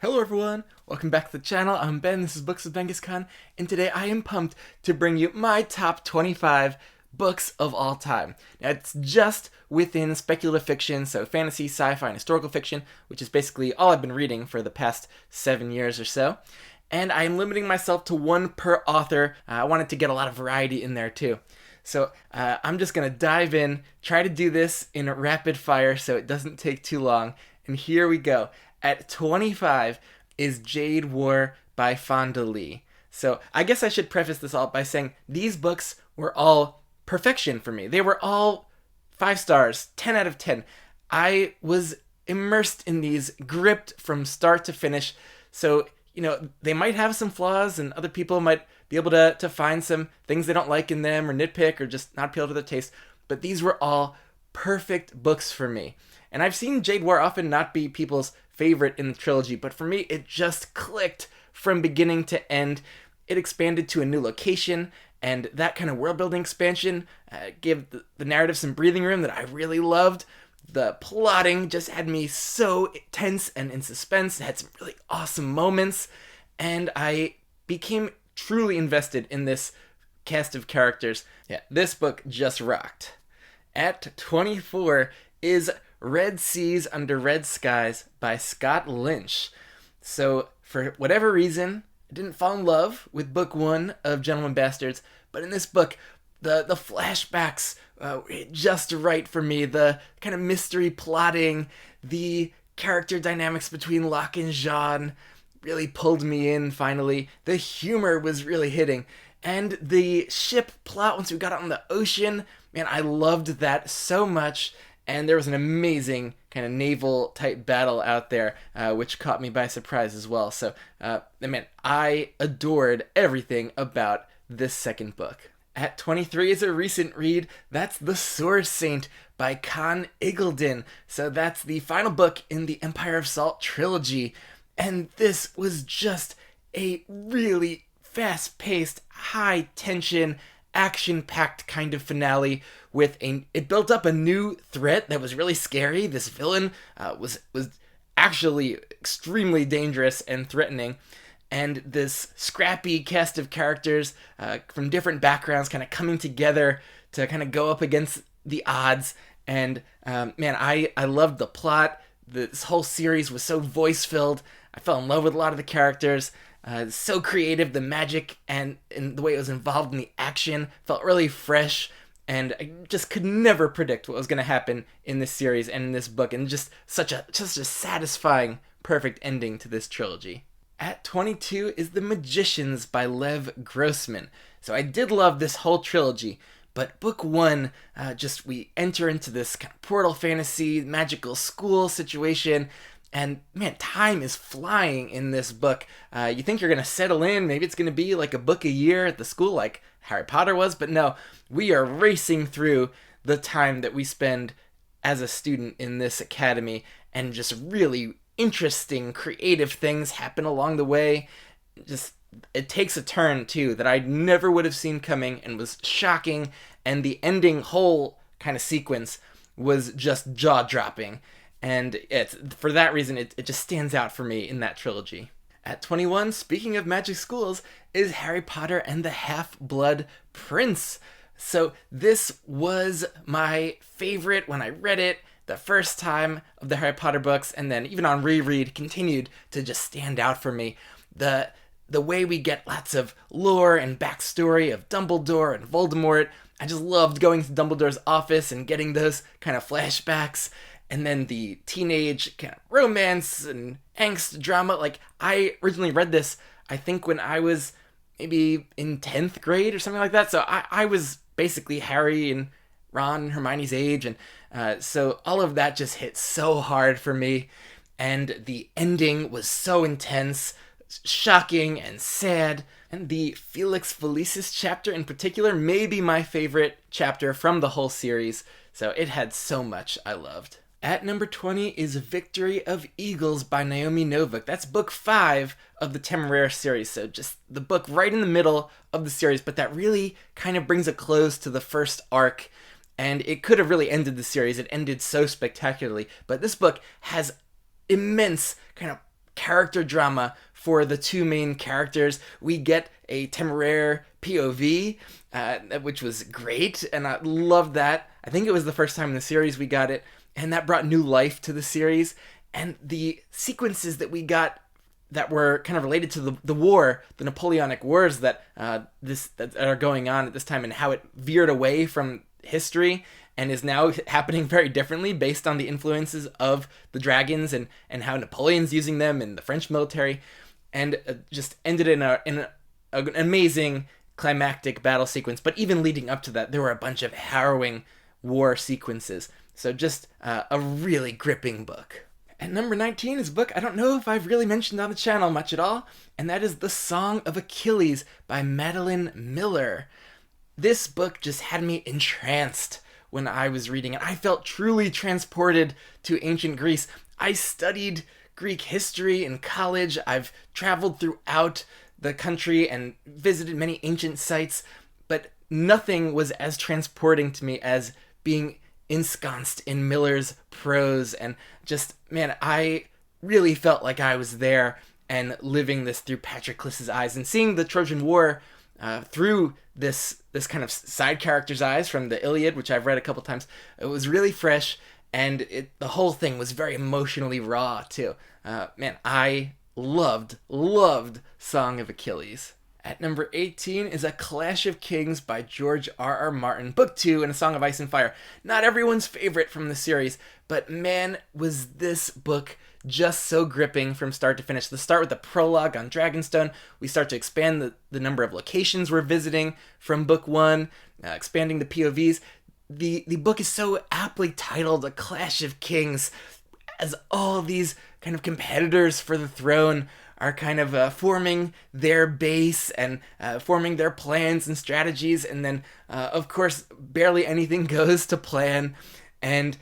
Hello everyone, welcome back to the channel. I'm Ben, this is Books with Genghis Khan, and today I am pumped to bring you my top 25 books of all time. Now it's just within speculative fiction, so fantasy, sci-fi, and historical fiction, which is basically all I've been reading for the past 7 years or so. And I am limiting myself to one per author. I wanted to get a lot of variety in there too. So I'm just gonna dive in, try to do this in rapid fire so it doesn't take too long, and here we go. At 25 is Jade War by Fonda Lee. So I guess I should preface this all by saying these books were all perfection for me. They were all 5 stars, 10 out of 10. I was immersed in these, gripped from start to finish. So, they might have some flaws and other people might be able to find some things they don't like in them or nitpick or just not appeal to their taste. But these were all perfect books for me. And I've seen Jade War often not be people's favorite in the trilogy, but for me, it just clicked from beginning to end. It expanded to a new location, and that kind of world-building expansion gave the narrative some breathing room that I really loved. The plotting just had me so tense and in suspense. It had some really awesome moments, and I became truly invested in this cast of characters. Yeah, this book just rocked. At 24 is Red Seas Under Red Skies by Scott Lynch. So, for whatever reason, I didn't fall in love with book 1 of Gentlemen Bastards, but in this book, the flashbacks were just right for me. The kind of mystery plotting, the character dynamics between Locke and Jean really pulled me in finally. The humor was really hitting. And the ship plot, once we got out on the ocean, man, I loved that so much. And there was an amazing kind of naval type battle out there, which caught me by surprise as well. So, man, I adored everything about this second book. At 23 is a recent read. That's The Sword Saint by Con Iggulden. So that's the final book in the Empire of Salt trilogy. And this was just a really fast-paced, high-tension, action-packed kind of finale with it built up a new threat that was really scary. This villain was actually extremely dangerous and threatening, and this scrappy cast of characters from different backgrounds kind of coming together to kind of go up against the odds. And man, I loved the plot. This whole series was so voice-filled. I fell in love with a lot of the characters. So creative, the magic and the way it was involved in the action felt really fresh, and I just could never predict what was going to happen in this series and in this book, and just such a satisfying, perfect ending to this trilogy. At 22 is The Magicians by Lev Grossman. So I did love this whole trilogy, but book 1, we enter into this kind of portal fantasy, magical school situation. And man, time is flying in this book. You think you're going to settle in, maybe it's going to be like a book a year at the school like Harry Potter was, but no, we are racing through the time that we spend as a student in this academy, and just really interesting, creative things happen along the way. Just, it takes a turn too that I never would have seen coming and was shocking, and the ending whole kind of sequence was just jaw-dropping. And for that reason, it just stands out for me in that trilogy. At 21, speaking of magic schools, is Harry Potter and the Half-Blood Prince. So this was my favorite when I read it the first time of the Harry Potter books, and then even on reread, continued to just stand out for me. The way we get lots of lore and backstory of Dumbledore and Voldemort. I just loved going to Dumbledore's office and getting those kind of flashbacks. And then the teenage kind of romance and angst drama. Like, I originally read this, I think, when I was maybe in 10th grade or something like that. So I was basically Harry and Ron and Hermione's age. And so all of that just hit so hard for me. And the ending was so intense, shocking and sad. And the Felix Felicis chapter in particular may be my favorite chapter from the whole series. So it had so much I loved. At number 20 is Victory of Eagles by Naomi Novik. That's book 5 of the Temeraire series, so just the book right in the middle of the series, but that really kind of brings a close to the first arc, and it could have really ended the series. It ended so spectacularly, but this book has immense kind of character drama for the two main characters. We get a temporary POV, which was great, and I loved that. I think it was the first time in the series we got it, and that brought new life to the series. And the sequences that we got that were kind of related to the war, the Napoleonic Wars that that are going on at this time, and how it veered away from history and is now happening very differently based on the influences of the dragons and how Napoleon's using them in the French military, and just ended in an amazing climactic battle sequence. But even leading up to that, there were a bunch of harrowing war sequences. So just a really gripping book. At number 19 is a book I don't know if I've really mentioned on the channel much at all, and that is The Song of Achilles by Madeline Miller. This book just had me entranced when I was reading it. I felt truly transported to ancient Greece. I studied Greek history in college. I've traveled throughout the country and visited many ancient sites, but nothing was as transporting to me as being ensconced in Miller's prose. And just, man, I really felt like I was there and living this through Patroclus's eyes, and seeing the Trojan War through this kind of side character's eyes from the Iliad, which I've read a couple times. It was really fresh, and the whole thing was very emotionally raw too. Man, I loved Song of Achilles. At number 18 is A Clash of Kings by George R.R. Martin, Book 2 in A Song of Ice and Fire. Not everyone's favorite from the series, but man, was this book just so gripping from start to finish. Let's start with the prologue on Dragonstone. We start to expand the number of locations we're visiting from Book 1, expanding the POVs. The book is so aptly titled A Clash of Kings, as all these kind of competitors for the throne are kind of forming their base and forming their plans and strategies, and then of course barely anything goes to plan. And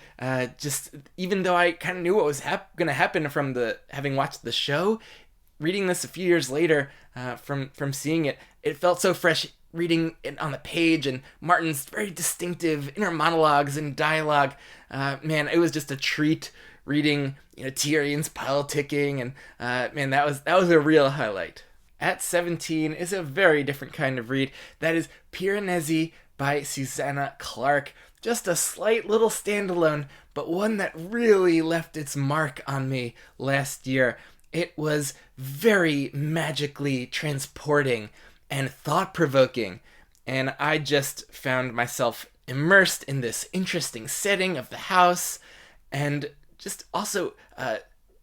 just, even though I kind of knew what was going to happen from having watched the show, reading this a few years later from seeing it, it felt so fresh reading it on the page, and Martin's very distinctive inner monologues and dialogue. Man, it was just a treat reading, Tyrion's politicking, and man, that was a real highlight. At 17 is a very different kind of read. That is Piranesi by Susanna Clarke. Just a slight little standalone, but one that really left its mark on me last year. It was very magically transporting and thought-provoking, and I just found myself immersed in this interesting setting of the house, and just also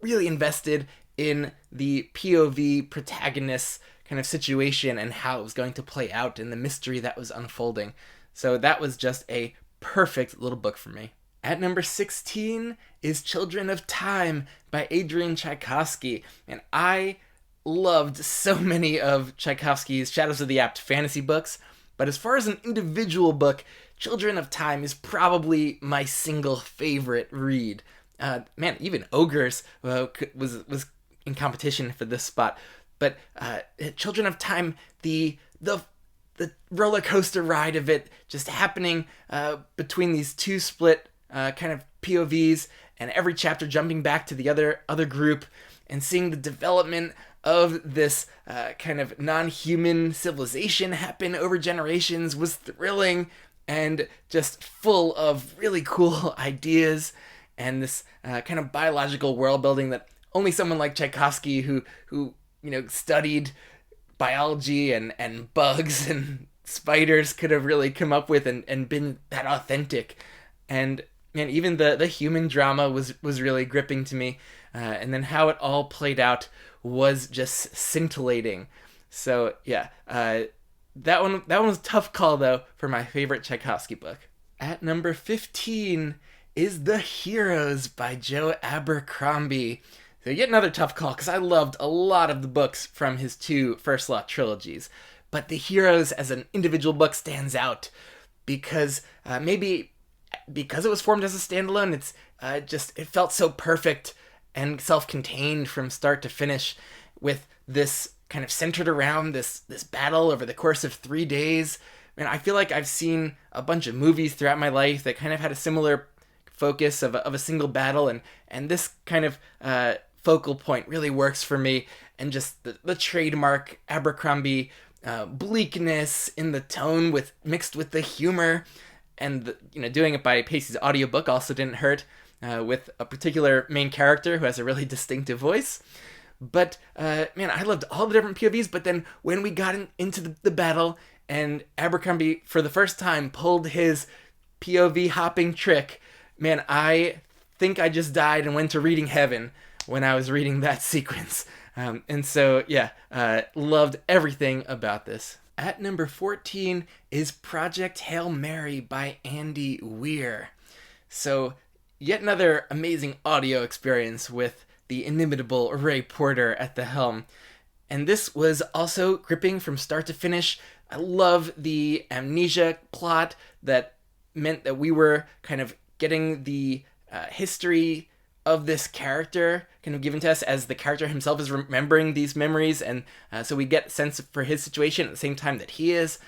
really invested in the POV protagonist's kind of situation and how it was going to play out and the mystery that was unfolding. So that was just a perfect little book for me. At number 16 is Children of Time by Adrian Tchaikovsky, and I loved so many of Tchaikovsky's Shadows of the Apt fantasy books, but as far as an individual book, Children of Time is probably my single favorite read. Man, even Ogres was in competition for this spot, but Children of Time, the roller coaster ride of it just happening between these two split kind of POVs, and every chapter jumping back to the other group, and seeing the development of this kind of non-human civilization happen over generations was thrilling and just full of really cool ideas, and this kind of biological world building that only someone like Tchaikovsky, who studied biology and bugs and spiders, could have really come up with and been that authentic. And man, even the human drama was really gripping to me, and then how it all played out was just scintillating. So yeah, that one was a tough call though for my favorite Tchaikovsky book. At number 15 is The Heroes by Joe Abercrombie. So yet another tough call, because I loved a lot of the books from his two First Law trilogies, but The Heroes as an individual book stands out because maybe because it was formed as a standalone, it felt so perfect and self-contained from start to finish, with this kind of centered around this battle over the course of 3 days. And I feel like I've seen a bunch of movies throughout my life that kind of had a similar focus of a single battle, and this kind of focal point really works for me, and just the trademark Abercrombie bleakness in the tone with mixed with the humor, and doing it by Pacey's audiobook also didn't hurt, with a particular main character who has a really distinctive voice. But man, I loved all the different POVs. But then when we got into the battle, and Abercrombie for the first time pulled his POV hopping trick, man, I think I just died and went to reading heaven when I was reading that sequence. And so, yeah, loved everything about this. At number 14 is Project Hail Mary by Andy Weir. So, yet another amazing audio experience with the inimitable Ray Porter at the helm. And this was also gripping from start to finish. I love the amnesia plot that meant that we were kind of getting the history of this character kind of given to us as the character himself is remembering these memories, and so we get a sense for his situation at the same time that he is.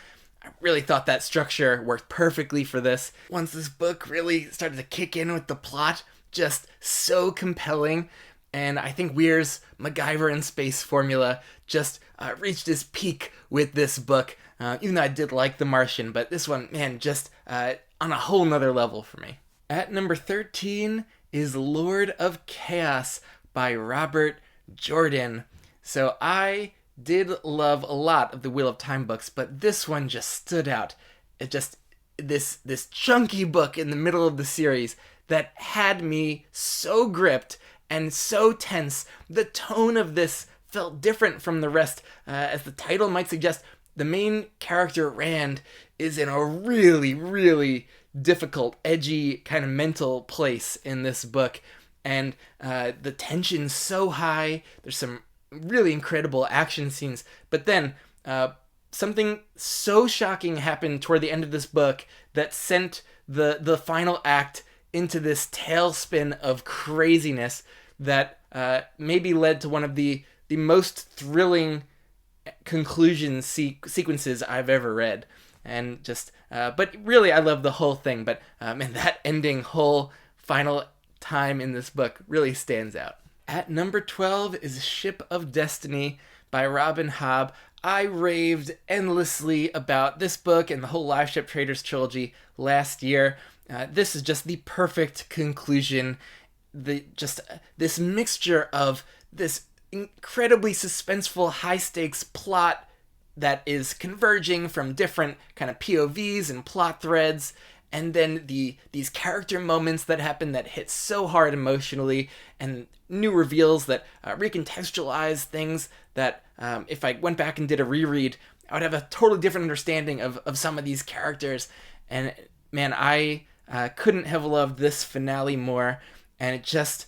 I really thought that structure worked perfectly for this. Once this book really started to kick in with the plot, just so compelling, and I think Weir's MacGyver in space formula just reached its peak with this book, even though I did like The Martian, but this one, man, just on a whole nother level for me. At number 13 is Lord of Chaos by Robert Jordan. So I did love a lot of the Wheel of Time books, but this one just stood out. It just, this chunky book in the middle of the series that had me so gripped and so tense. The tone of this felt different from the rest. As the title might suggest, the main character, Rand, is in a really, really difficult, edgy, kind of mental place in this book. And the tension's so high. There's some really incredible action scenes. But then something so shocking happened toward the end of this book that sent the final act into this tailspin of craziness that maybe led to one of the most thrilling conclusion sequences I've ever read. And just, but really, I love the whole thing. But man, that ending whole final time in this book really stands out. At number 12 is Ship of Destiny by Robin Hobb. I raved endlessly about this book and the whole Live Ship Traders trilogy last year. This is just the perfect conclusion. This mixture of this incredibly suspenseful, high-stakes plot that is converging from different kind of POVs and plot threads, and then these character moments that happen that hit so hard emotionally, and new reveals that recontextualize things that if I went back and did a reread, I would have a totally different understanding of some of these characters. And man, I couldn't have loved this finale more. And it just,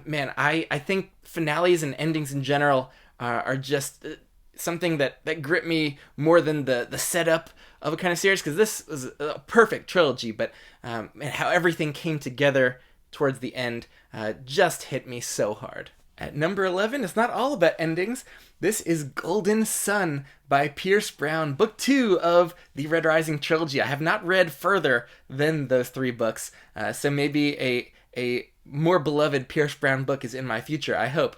man, I think finales and endings in general are just something that grip me more than the setup of a kind of series, because this was a perfect trilogy, but and how everything came together towards the end just hit me so hard. At number 11, it's not all about endings. This is Golden Sun by Pierce Brown, book 2 of the Red Rising trilogy. I have not read further than those 3 books, so maybe a more beloved Pierce Brown book is in my future, I hope.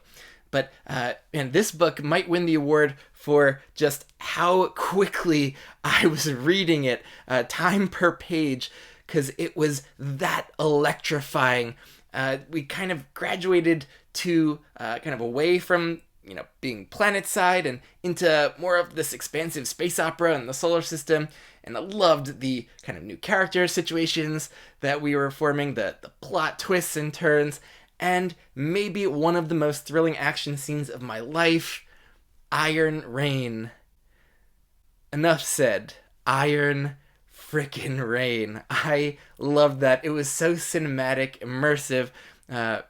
But and this book might win the award for just how quickly I was reading it, time per page, because it was that electrifying. We kind of graduated to kind of away from being planet-side and into more of this expansive space opera in the solar system. And I loved the kind of new character situations that we were forming, the plot twists and turns, and maybe one of the most thrilling action scenes of my life, Iron Rain. Enough said. Iron frickin' Rain. I loved that. It was so cinematic, immersive.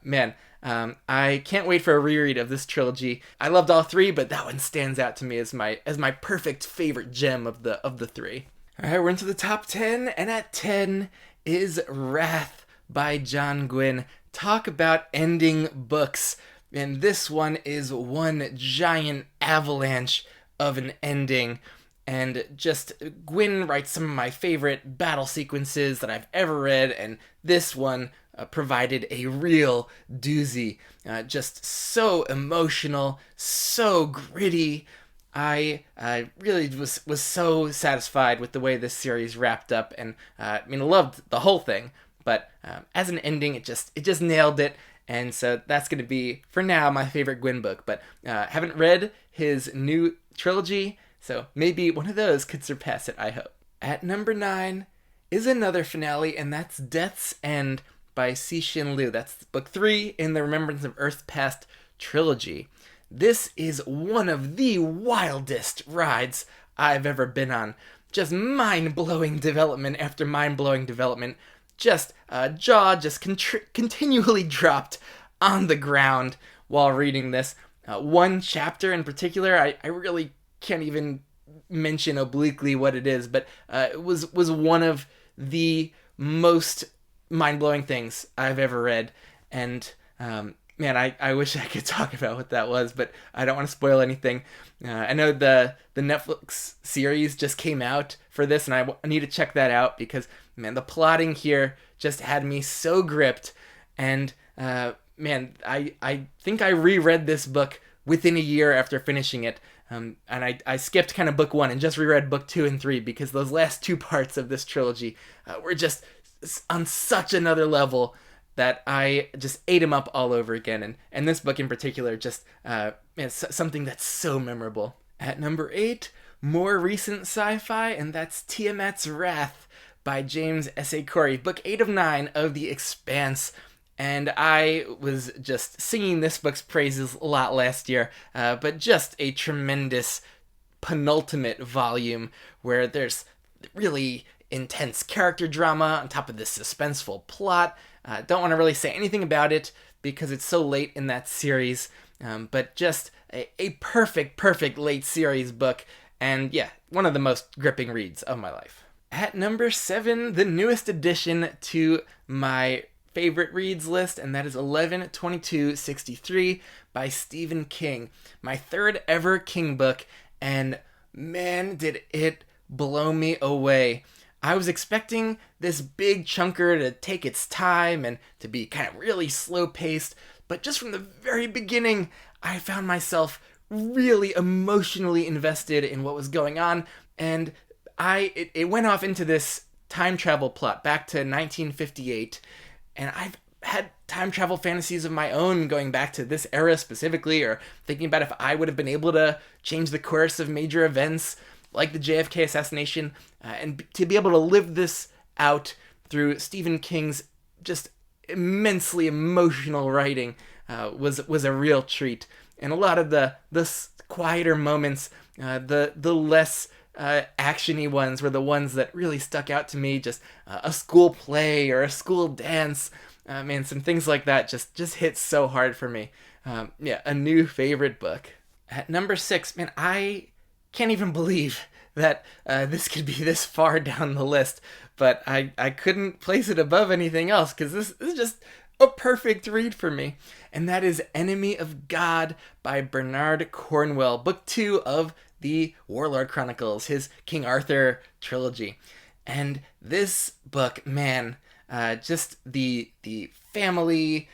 Man, I can't wait for a reread of this trilogy. I loved all 3, but that one stands out to me as my perfect favorite gem of the 3. All right, we're into the top 10, and at 10 is Wrath by John Gwynne. Talk about ending books, and this one is one giant avalanche of an ending. And just, Gwynne writes some of my favorite battle sequences that I've ever read, and this one provided a real doozy. Just so emotional, so gritty. I really was so satisfied with the way this series wrapped up, and I mean, I loved the whole thing, but as an ending, it just nailed it. And so that's going to be, for now, my favorite Gwyn book. But haven't read his new trilogy, so maybe one of those could surpass it, I hope. At number 9 is another finale, and that's Death's End by Cixin Liu. That's book 3 in the Remembrance of Earth's Past trilogy. This is one of the wildest rides I've ever been on. Just mind-blowing development after mind-blowing development. Just jaw just continually dropped on the ground while reading this. One chapter in particular, I really can't even mention obliquely what it is, but it was one of the most mind-blowing things I've ever read. And man, I wish I could talk about what that was, but I don't want to spoil anything. I know the Netflix series just came out for this, and I need to check that out because, man, the plotting here just had me so gripped. And man, I think I reread this book within a year after finishing it. And I skipped kind of book 1 and just reread book 2 and 3 because those last 2 parts of this trilogy were just on such another level that I just ate them up all over again. And this book in particular, just something that's so memorable. At number 8, more recent sci-fi, and that's Tiamat's Wrath by James S.A. Corey, book 8 of 9 of The Expanse. And I was just singing this book's praises a lot last year, but just a tremendous penultimate volume where there's really intense character drama on top of this suspenseful plot. Don't want to really say anything about it because it's so late in that series, but just a perfect late series book, and yeah, one of the most gripping reads of my life. At number 7, the newest addition to my favorite reads list, and that is 11/22/63 by Stephen King. My third ever King book, and man, did it blow me away. I was expecting this big chunker to take its time and to be kind of really slow-paced, but just from the very beginning, I found myself really emotionally invested in what was going on, and it went off into this time travel plot back to 1958, and I've had time travel fantasies of my own going back to this era specifically, or thinking about if I would have been able to change the course of major events like the JFK assassination, and to be able to live this out through Stephen King's just immensely emotional writing was a real treat. And a lot of the quieter moments, the less actiony ones, were the ones that really stuck out to me. Just a school play or a school dance, man, some things like that just hit so hard for me. Yeah, a new favorite book. At number 6, man, I can't even believe that this could be this far down the list, but I couldn't place it above anything else because this is just a perfect read for me, and that is Enemy of God by Bernard Cornwell, book 2 of the Warlord Chronicles, his King Arthur trilogy. And this book, man, just the family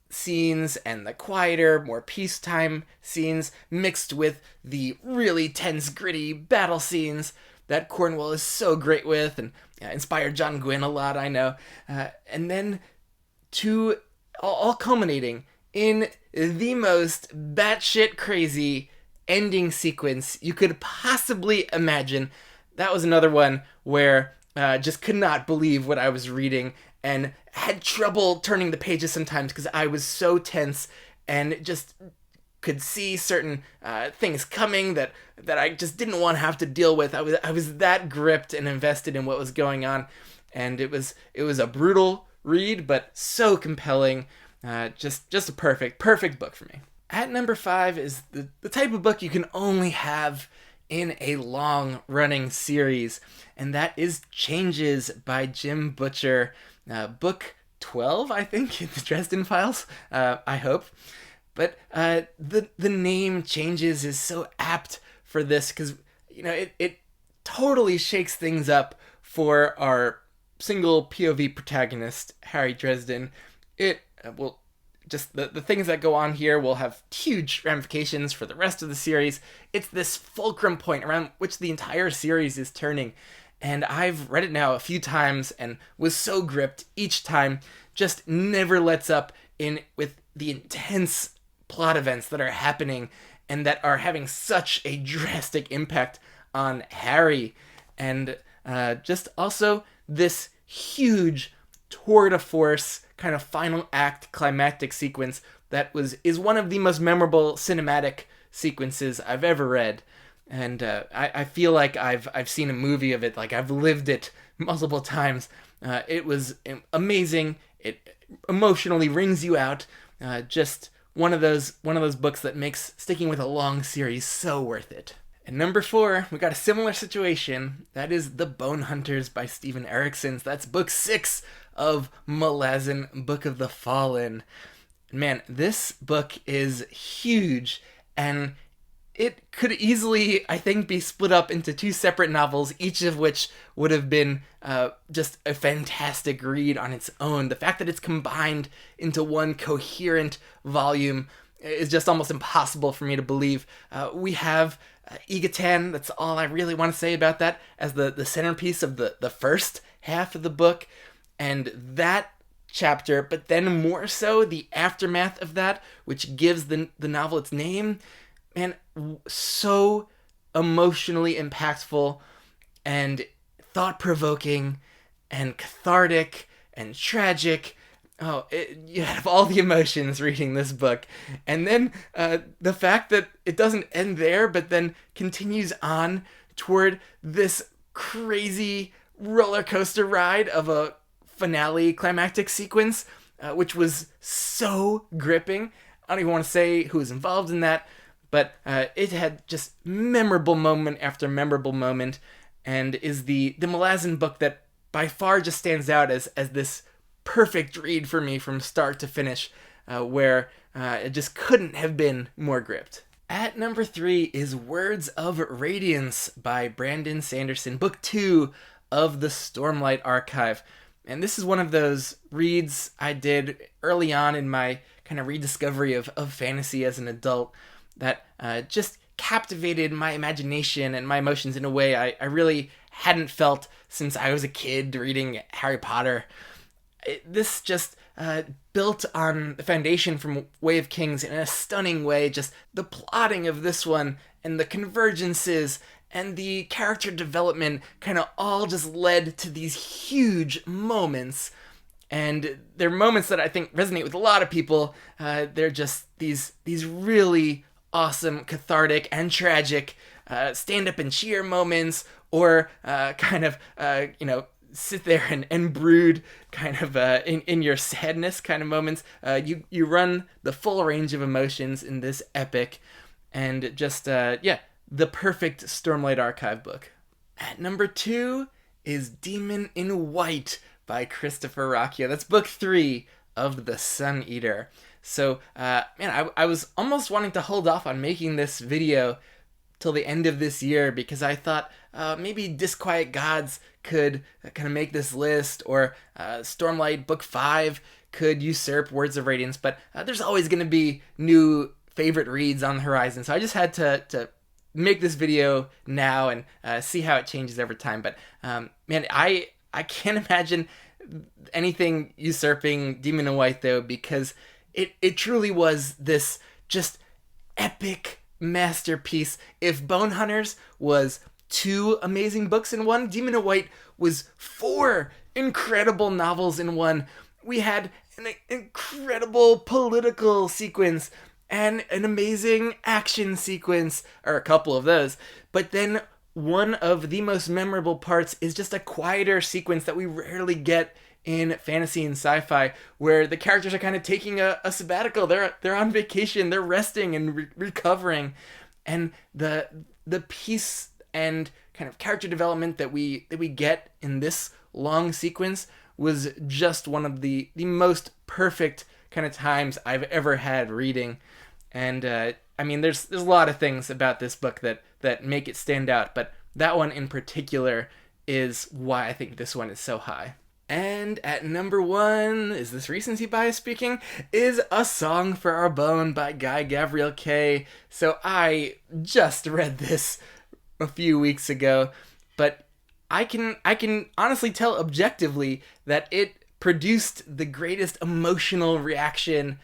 scenes and the quieter, more peacetime scenes mixed with the really tense, gritty battle scenes that Cornwell is so great with, and inspired John Gwynne a lot, I know. And then to all culminating in the most batshit crazy ending sequence you could possibly imagine. That was another one where just could not believe what I was reading, and had trouble turning the pages sometimes because I was so tense and just could see certain things coming that I just didn't want to have to deal with. I was that gripped and invested in what was going on, and it was a brutal read, but so compelling. Just a perfect book for me. At number 5 is the type of book you can only have in a long-running series, and that is Changes by Jim Butcher. Book 12, I think, in the Dresden Files, I hope. But the name Changes is so apt for this because, it totally shakes things up for our single POV protagonist, Harry Dresden, it will just the things that go on here will have huge ramifications for the rest of the series. It's this fulcrum point around which the entire series is turning. And I've read it now a few times and was so gripped each time, just never lets up in with the intense plot events that are happening and that are having such a drastic impact on Harry. And just also this huge tour de force kind of final act climactic sequence that is one of the most memorable cinematic sequences I've ever read. And I feel like I've seen a movie of it, like I've lived it multiple times. It was amazing. It emotionally wrings you out. Just one of those books that makes sticking with a long series so worth it. And number 4, we got a similar situation. That is The Bone Hunters by Steven Erikson. That's book 6 of Malazan, Book of the Fallen. Man, this book is huge, and it could easily, I think, be split up into 2 separate novels, each of which would have been just a fantastic read on its own. The fact that it's combined into one coherent volume is just almost impossible for me to believe. We have Egatan, that's all I really want to say about that, as the centerpiece of the first half of the book. And that chapter, but then more so the aftermath of that, which gives the novel its name, man, so emotionally impactful and thought-provoking and cathartic and tragic. Oh, you have all the emotions reading this book. And then the fact that it doesn't end there, but then continues on toward this crazy roller coaster ride of a finale climactic sequence, which was so gripping. I don't even want to say who was involved in that, but it had just memorable moment after memorable moment, and is the Malazan book that by far just stands out as this perfect read for me from start to finish, where it just couldn't have been more gripped. At number 3 is Words of Radiance by Brandon Sanderson, book 2 of the Stormlight Archive. And this is one of those reads I did early on in my kind of rediscovery of fantasy as an adult that just captivated my imagination and my emotions in a way I really hadn't felt since I was a kid reading Harry Potter. This just built on the foundation from Way of Kings in a stunning way. Just the plotting of this one and the convergences and the character development kind of all just led to these huge moments. And they're moments that I think resonate with a lot of people. They're just these really awesome, cathartic, and tragic stand-up and cheer moments, or kind of, sit there and brood kind of in your sadness kind of moments. You run the full range of emotions in this epic, and just, the perfect Stormlight Archive book. At number 2 is Demon in White by Christopher Rocchio. That's book 3 of The Sun Eater. So, I was almost wanting to hold off on making this video till the end of this year, because I thought maybe Disquiet Gods could kind of make this list, or Stormlight book 5 could usurp Words of Radiance, but there's always going to be new favorite reads on the horizon, so I just had to make this video now and see how it changes over time. But I can't imagine anything usurping Demon in White, though, because it truly was this just epic masterpiece. If Bone Hunters was 2 amazing books in one, Demon in White was 4 incredible novels in one. We had an incredible political sequence and an amazing action sequence, or a couple of those. But then one of the most memorable parts is just a quieter sequence that we rarely get in fantasy and sci-fi, where the characters are kind of taking a sabbatical. They're on vacation, they're resting and recovering, and the peace and kind of character development that we get in this long sequence was just one of the most perfect kind of times I've ever had reading. And there's a lot of things about this book that make it stand out, but that one in particular is why I think this one is so high. And at number one, is this recency bias speaking, is A Song for Our Bone by Guy Gavriel Kay. So I just read this a few weeks ago, but I can honestly tell objectively that it produced the greatest emotional reaction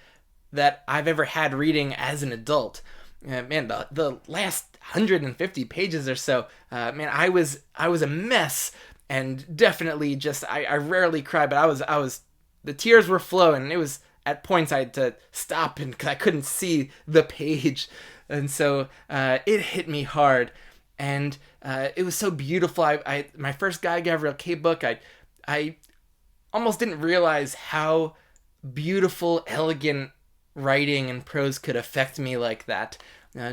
that I've ever had reading as an adult. Man, the last 150 pages or so, man, I was a mess, and definitely just I rarely cry, but I was the tears were flowing. It was at points I had to stop and 'cause I couldn't see the page, and so it hit me hard, and it was so beautiful. I my first Guy Gavriel Kay book, I almost didn't realize how beautiful, elegant writing and prose could affect me like that.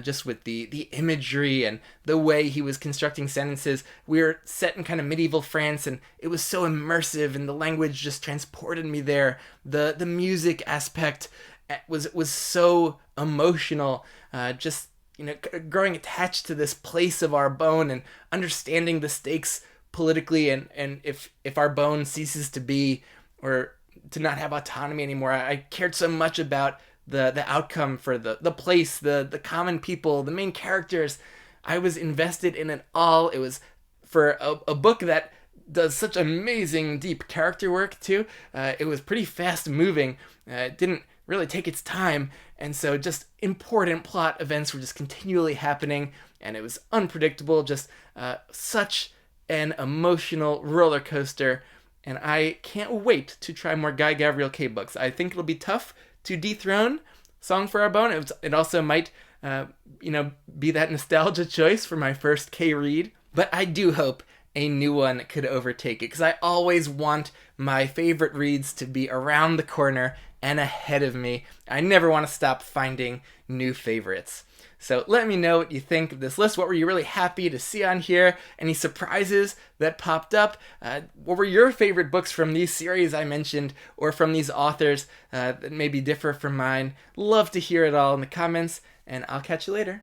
Just with the imagery and the way he was constructing sentences. We were set in kind of medieval France, and it was so immersive, and the language just transported me there. The music aspect was so emotional. Just growing attached to this place of our bone and understanding the stakes politically, and if our bone ceases to be, or to not have autonomy anymore. I cared so much about the outcome for the place, the common people, the main characters. I was invested in it all. It was for a book that does such amazing deep character work too. It was pretty fast moving. It didn't really take its time, and so just important plot events were just continually happening, and it was unpredictable. Just such an emotional roller coaster, and I can't wait to try more Guy Gavriel Kay books. I think it'll be tough to dethrone Song for Our Bone. It also might, be that nostalgia choice for my first Kay read, but I do hope a new one could overtake it, because I always want my favorite reads to be around the corner and ahead of me. I never want to stop finding new favorites. So let me know what you think of this list. What were you really happy to see on here? Any surprises that popped up? What were your favorite books from these series I mentioned, or from these authors that maybe differ from mine? Love to hear it all in the comments, and I'll catch you later.